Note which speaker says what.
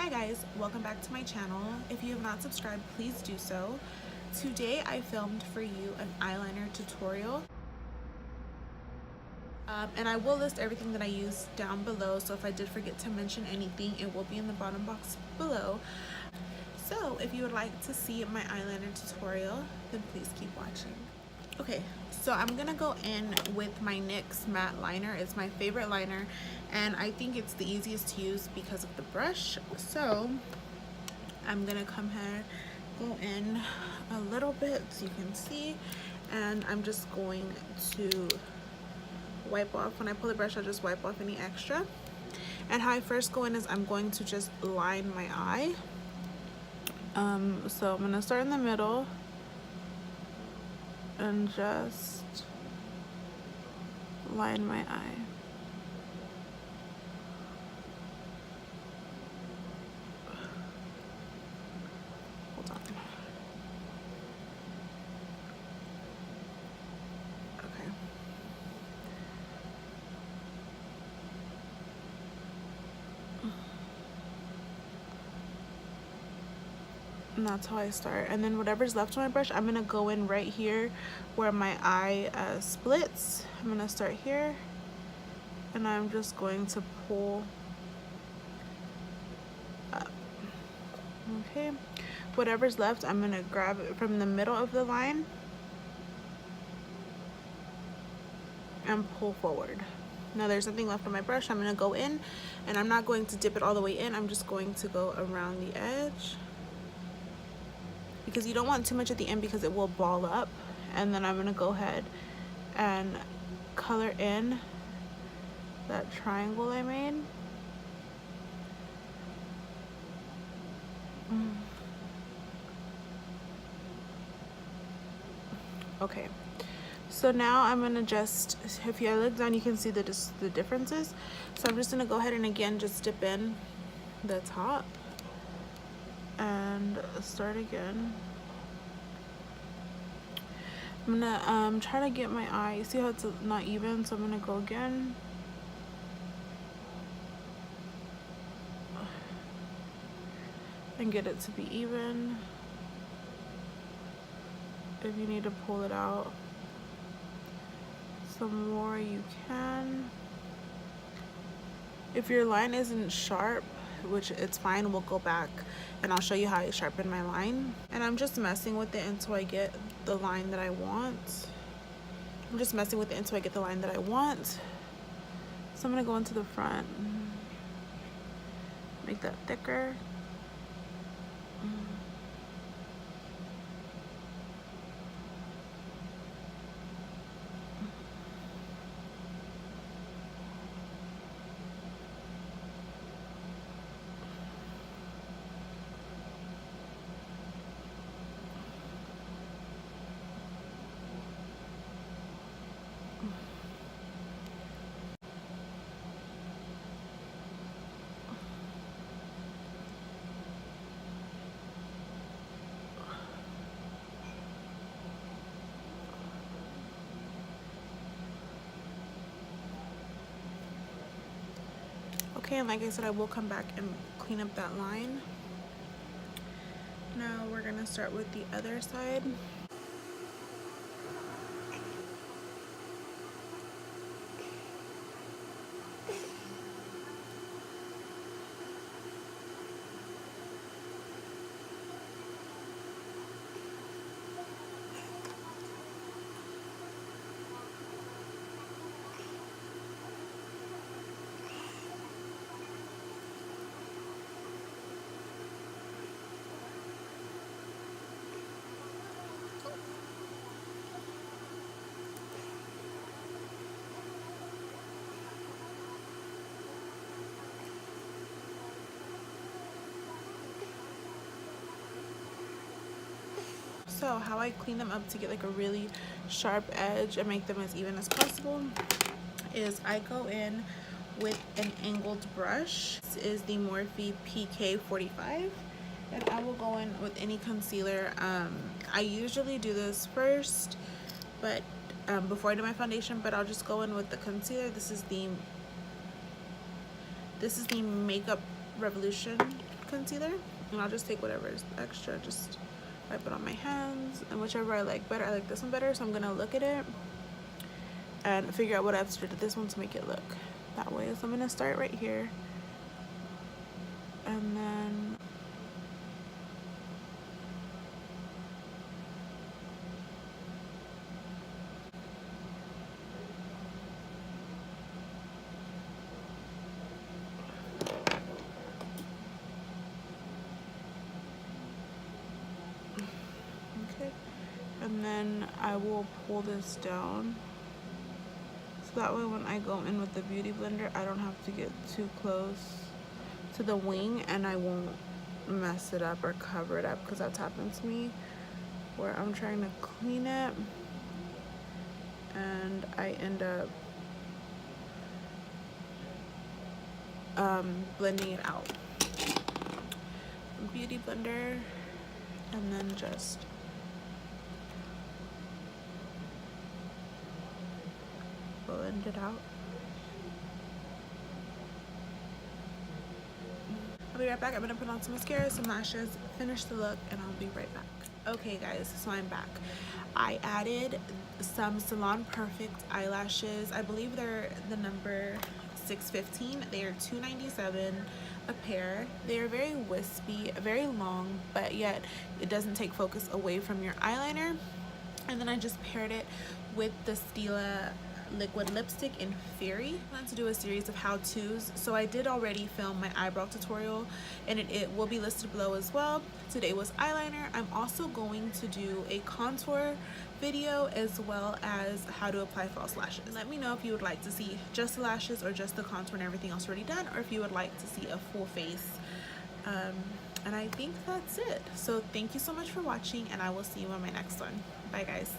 Speaker 1: Hi guys, welcome back to my channel. If you have not subscribed, please do so. Today I filmed for you an eyeliner tutorial. And I will list everything that I use down below, so if I did forget to mention anything, it will be in the bottom box below. So if you would like to see my eyeliner tutorial, then please keep watching. Okay, so I'm gonna go in with my NYX matte liner. It's my favorite liner, and I think it's the easiest to use because of the brush. So I'm gonna come here, go in a little bit so you can see, and I'm just going to wipe off. When I pull the brush, I'll just wipe off any extra. And how I first go in is I'm going to just line my eye. So I'm gonna start in the middle and just line my eye. Hold on. Okay. And that's how I start. And then whatever's left on my brush, I'm gonna go in right here where my eye splits. I'm gonna start here, and I'm just going to pull up. Okay, whatever's left, I'm gonna grab it from the middle of the line and pull forward. Now there's nothing left on my brush. I'm gonna go in, and I'm not going to dip it all the way in. I'm just going to go around the edge, because you don't want too much at the end because it will ball up. And then I'm gonna go ahead and color in that triangle I made. Okay, so now I'm gonna just, if you look down, you can see the differences. So I'm just gonna go ahead and again just dip in the top and start again. I'm gonna try to get my eye, see how it's not even, so I'm gonna go again. And get it to be even. If you need to pull it out some more, you can. If your line isn't sharp, which it's fine, we'll go back and I'll show you how I sharpen my line. And I'm just messing with it until I get the line that I want. So I'm gonna go into the front, make that thicker. Okay, and like I said, I will come back and clean up that line. Now we're gonna start with the other side. So how I clean them up to get like a really sharp edge and make them as even as possible is I go in with an angled brush. This is the Morphe PK45, and I will go in with any concealer. I usually do this first, but before I do my foundation, but I'll just go in with the concealer. This is the Makeup Revolution concealer, and I'll just take whatever is extra, just wipe it on my hands, and whichever I like better. I like this one better, so I'm gonna look at it and figure out what I have to do to this one to make it look that way. So I'm gonna start right here, and then okay, and then I will pull this down so that way when I go in with the beauty blender, I don't have to get too close to the wing and I won't mess it up or cover it up, because that's happened to me where I'm trying to clean it and I end up blending it out. Beauty blender, and then just blend it out. I'll be right back. I'm gonna put on some mascara, some lashes, finish the look, and I'll be right back. Okay guys, so I'm back. I added some Salon Perfect eyelashes. I believe they're the number 615. They are $2.97 a pair. They are very wispy, very long, but yet it doesn't take focus away from your eyeliner. And then I just paired it with the Stila liquid lipstick in Fairy. I plan to do a series of how-tos, so I did already film my eyebrow tutorial and it will be listed below as well. Today was eyeliner. I'm also going to do a contour video as well as how to apply false lashes. Let me know if you would like to see just the lashes or just the contour and everything else already done, or if you would like to see a full face. And I think that's it. So thank you so much for watching, and I will see you on my next one. Bye guys.